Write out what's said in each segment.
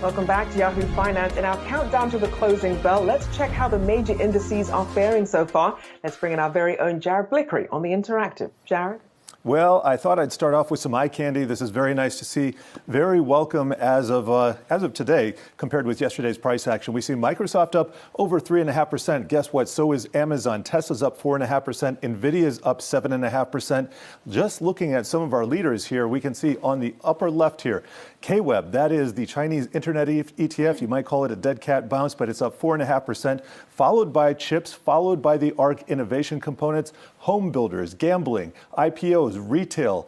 Welcome back to Yahoo Finance. In our countdown to the closing bell, let's check how the major indices are faring so far. Let's bring in our very own Jared Blikre on the Interactive. Jared? Well, I thought I'd start off with some eye candy. This is very nice to see. Very welcome as of today, compared with yesterday's price action. We see Microsoft up over 3.5%. Guess what? So is Amazon. Tesla's up 4.5%. Nvidia's up 7.5%. Just looking at some of our leaders here, we can see on the upper left here, KWEB, that is the Chinese Internet ETF. You might call it a dead cat bounce, but it's up 4.5%, followed by chips, followed by the ARK innovation components, home builders, gambling, IPOs, retail,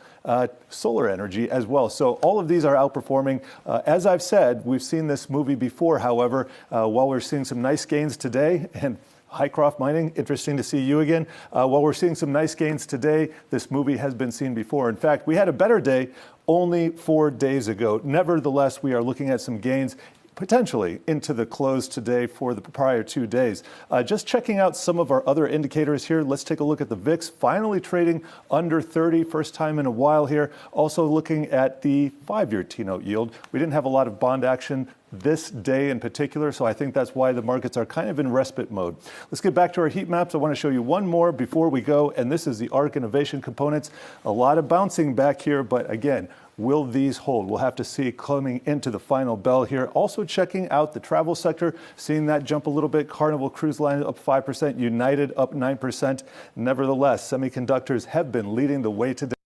solar energy as well. So all of these are outperforming. As I've said, we've seen this movie before, however, while we're seeing some nice gains today, and Hycroft Mining, interesting to see you again. While we're seeing some nice gains today, this movie has been seen before. In fact, we had a better day only 4 days ago. Nevertheless, we are looking at some gains potentially into the close today for the prior 2 days. Just checking out some of our other indicators here. Let's take a look at the VIX, finally trading under 30, first time in a while here. Also looking at the 5-year T-note yield. We didn't have a lot of bond action this day in particular, so I think that's why the markets are kind of in respite mode. Let's get back to our heat maps. I want to show you one more before we go, and this is the ARK innovation components. A lot of bouncing back here, but again, will these hold? We'll have to see coming into the final bell here. Also checking out the travel sector, seeing that jump a little bit. Carnival Cruise Line up 5%, United up 9%. Nevertheless, semiconductors have been leading the way today.